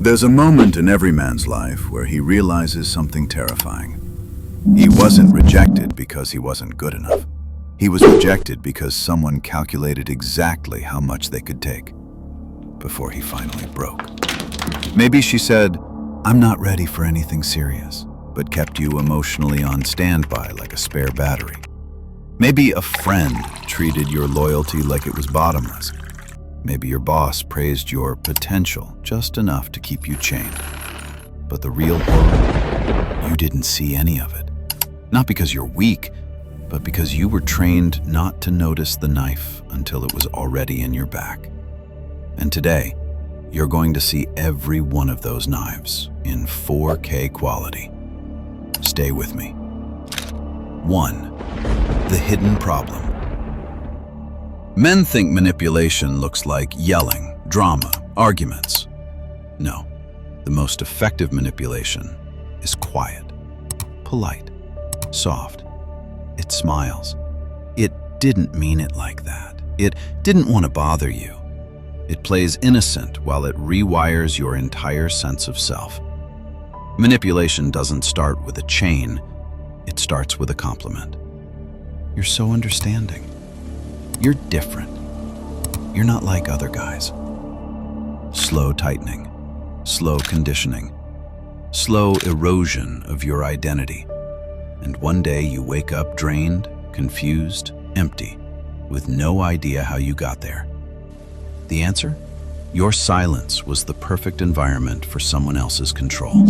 There's a moment in every man's life where he realizes something terrifying. He wasn't rejected because he wasn't good enough. He was rejected because someone calculated exactly how much they could take before he finally broke. Maybe she said, "I'm not ready for anything serious," but kept you emotionally on standby like a spare battery. Maybe a friend treated your loyalty like it was bottomless. Maybe your boss praised your potential just enough to keep you chained. But the real horror, you didn't see any of it. Not because you're weak, but because you were trained not to notice the knife until it was already in your back. And today, you're going to see every one of those knives in 4K quality. Stay with me. 1. The hidden problem. Men think manipulation looks like yelling, drama, arguments. No, the most effective manipulation is quiet, polite, soft. It smiles. It didn't mean it like that. It didn't want to bother you. It plays innocent while it rewires your entire sense of self. Manipulation doesn't start with a chain, it starts with a compliment. You're so understanding. You're different. You're not like other guys. Slow tightening, slow conditioning, slow erosion of your identity. And one day you wake up drained, confused, empty, with no idea how you got there. The answer? Your silence was the perfect environment for someone else's control.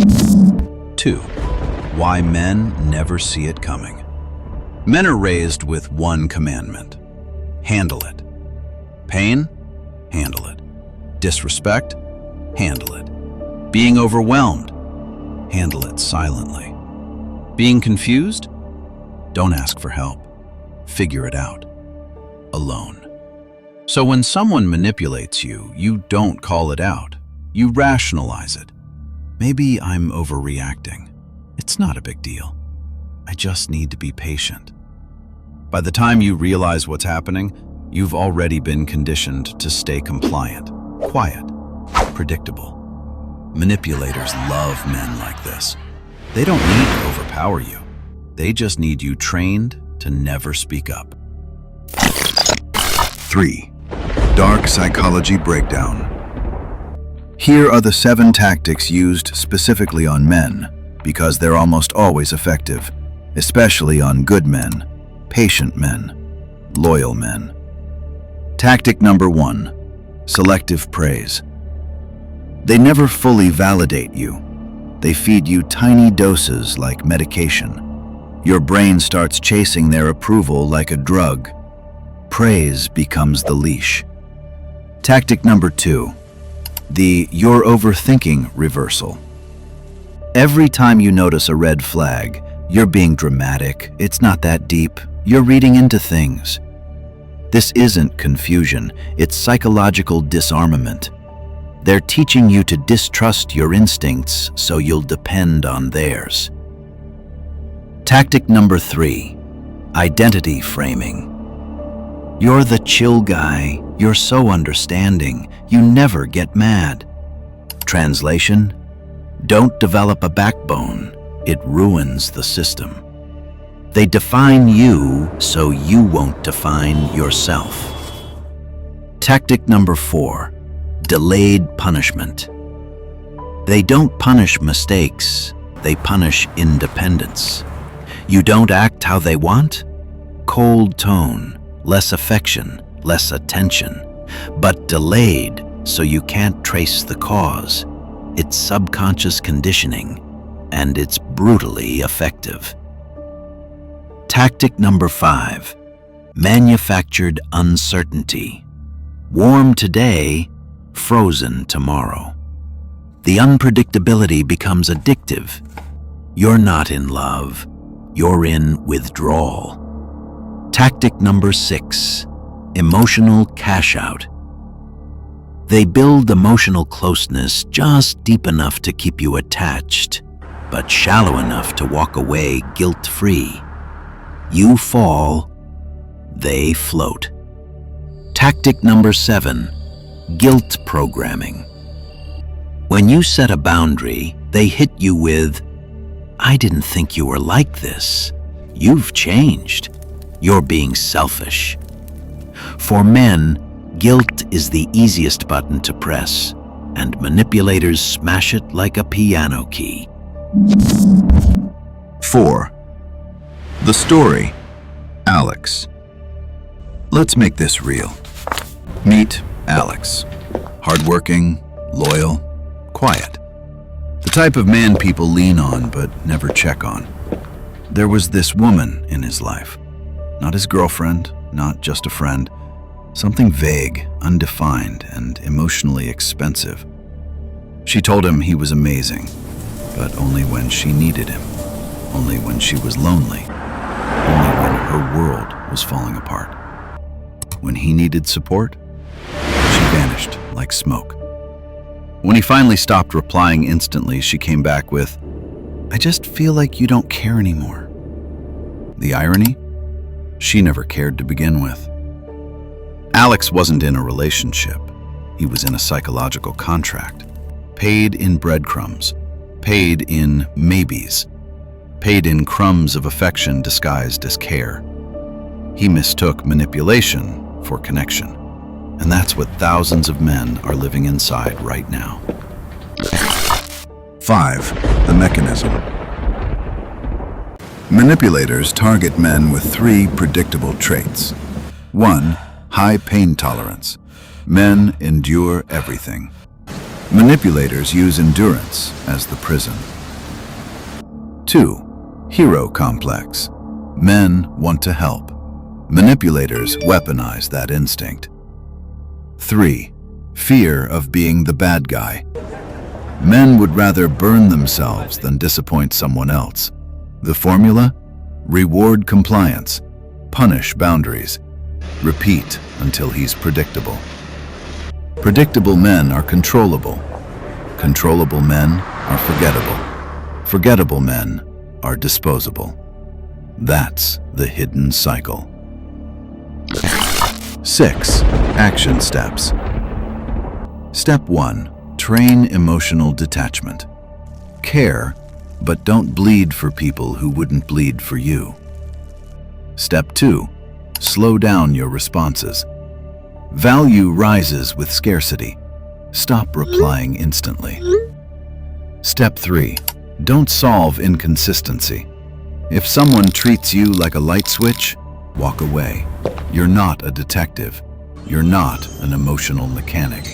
2. Why men never see it coming. Men are raised with one commandment. Handle it. Pain? Handle it. Disrespect? Handle it. Being overwhelmed? Handle it silently. Being confused? Don't ask for help. Figure it out. Alone. So when someone manipulates you, you don't call it out. You rationalize it. Maybe I'm overreacting. It's not a big deal. I just need to be patient. By the time you realize what's happening, you've already been conditioned to stay compliant, quiet, predictable. Manipulators love men like this. They don't need to overpower you. They just need you trained to never speak up. 3. Dark psychology breakdown. Here are the 7 tactics used specifically on men, because they're almost always effective, especially on good men, patient men, loyal men. Tactic number 1, selective praise. They never fully validate you. They feed you tiny doses like medication. Your brain starts chasing their approval like a drug. Praise becomes the leash. Tactic number 2, the "you're overthinking" reversal. Every time you notice a red flag, you're being dramatic, it's not that deep, you're reading into things. This isn't confusion, it's psychological disarmament. They're teaching you to distrust your instincts so you'll depend on theirs. Tactic number 3, identity framing. You're the chill guy, you're so understanding, you never get mad. Translation: don't develop a backbone, it ruins the system. They define you so you won't define yourself. Tactic number 4, delayed punishment. They don't punish mistakes, they punish independence. You don't act how they want? Cold tone, less affection, less attention, but delayed so you can't trace the cause. It's subconscious conditioning, and it's brutally effective. Tactic number 5, manufactured uncertainty. Warm today, frozen tomorrow. The unpredictability becomes addictive. You're not in love, you're in withdrawal. Tactic number 6, emotional cash out. They build emotional closeness just deep enough to keep you attached, but shallow enough to walk away guilt-free. You fall, they float. Tactic number 7, guilt programming. When you set a boundary, they hit you with, "I didn't think you were like this. You've changed. You're being selfish." For men, guilt is the easiest button to press, and manipulators smash it like a piano key. 4. The story. Alex. Let's make this real. Meet Alex. Hardworking, loyal, quiet. The type of man people lean on but never check on. There was this woman in his life. Not his girlfriend, not just a friend. Something vague, undefined, and emotionally expensive. She told him he was amazing, but only when she needed him. Only when she was lonely. Only when her world was falling apart. When he needed support, she vanished like smoke. When he finally stopped replying instantly, she came back with, "I just feel like you don't care anymore." The irony? She never cared to begin with. Alex wasn't in a relationship. He was in a psychological contract. Paid in breadcrumbs. Paid in maybes. Paid in crumbs of affection disguised as care. He mistook manipulation for connection. And that's what thousands of men are living inside right now. 5. The mechanism. Manipulators target men with 3 predictable traits. 1. High pain tolerance. Men endure everything. Manipulators use endurance as the prison. 2. Hero complex. Men want to help. Manipulators weaponize that instinct. 3. Fear of being the bad guy. Men would rather burn themselves than disappoint someone else. The formula? Reward compliance. Punish boundaries. Repeat until he's predictable. Predictable men are controllable. Controllable men are forgettable. Forgettable men are disposable. That's the hidden cycle. 6. Action steps. Step 1. Train emotional detachment. Care, but don't bleed for people who wouldn't bleed for you. Step 2. Slow down your responses. Value rises with scarcity. Stop replying instantly. Step 3. Don't solve inconsistency. If someone treats you like a light switch, walk away. You're not a detective. You're not an emotional mechanic.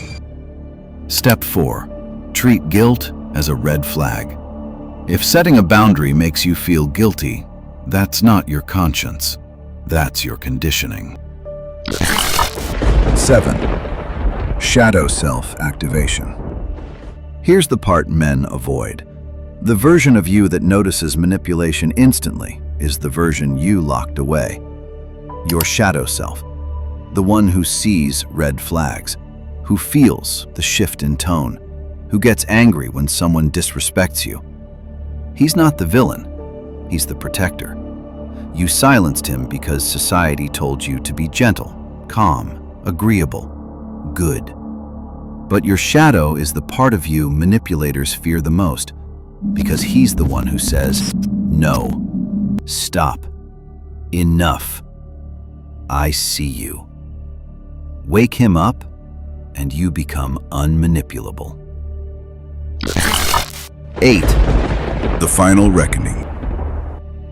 Step 4. Treat guilt as a red flag. If setting a boundary makes you feel guilty, that's not your conscience. That's your conditioning. 7. Shadow self-activation. Here's the part men avoid. The version of you that notices manipulation instantly is the version you locked away. Your shadow self. The one who sees red flags, who feels the shift in tone, who gets angry when someone disrespects you. He's not the villain, he's the protector. You silenced him because society told you to be gentle, calm, agreeable, good. But your shadow is the part of you manipulators fear the most, because he's the one who says, "No, stop, enough, I see you." Wake him up, and you become unmanipulable. 8. The final reckoning.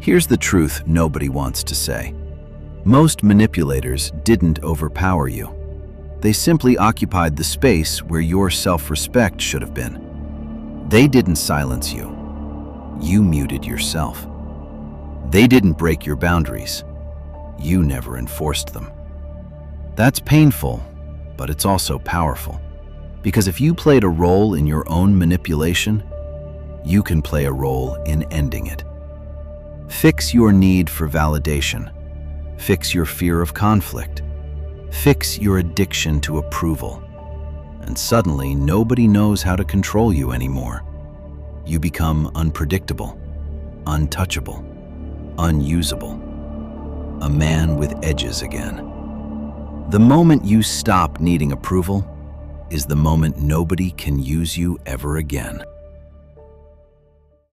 Here's the truth nobody wants to say. Most manipulators didn't overpower you. They simply occupied the space where your self-respect should have been. They didn't silence you. You muted yourself. They didn't break your boundaries. You never enforced them. That's painful, but it's also powerful. Because if you played a role in your own manipulation, you can play a role in ending it. Fix your need for validation. Fix your fear of conflict. Fix your addiction to approval. And suddenly, nobody knows how to control you anymore. You become unpredictable, untouchable, unusable. A man with edges again. The moment you stop needing approval is the moment nobody can use you ever again.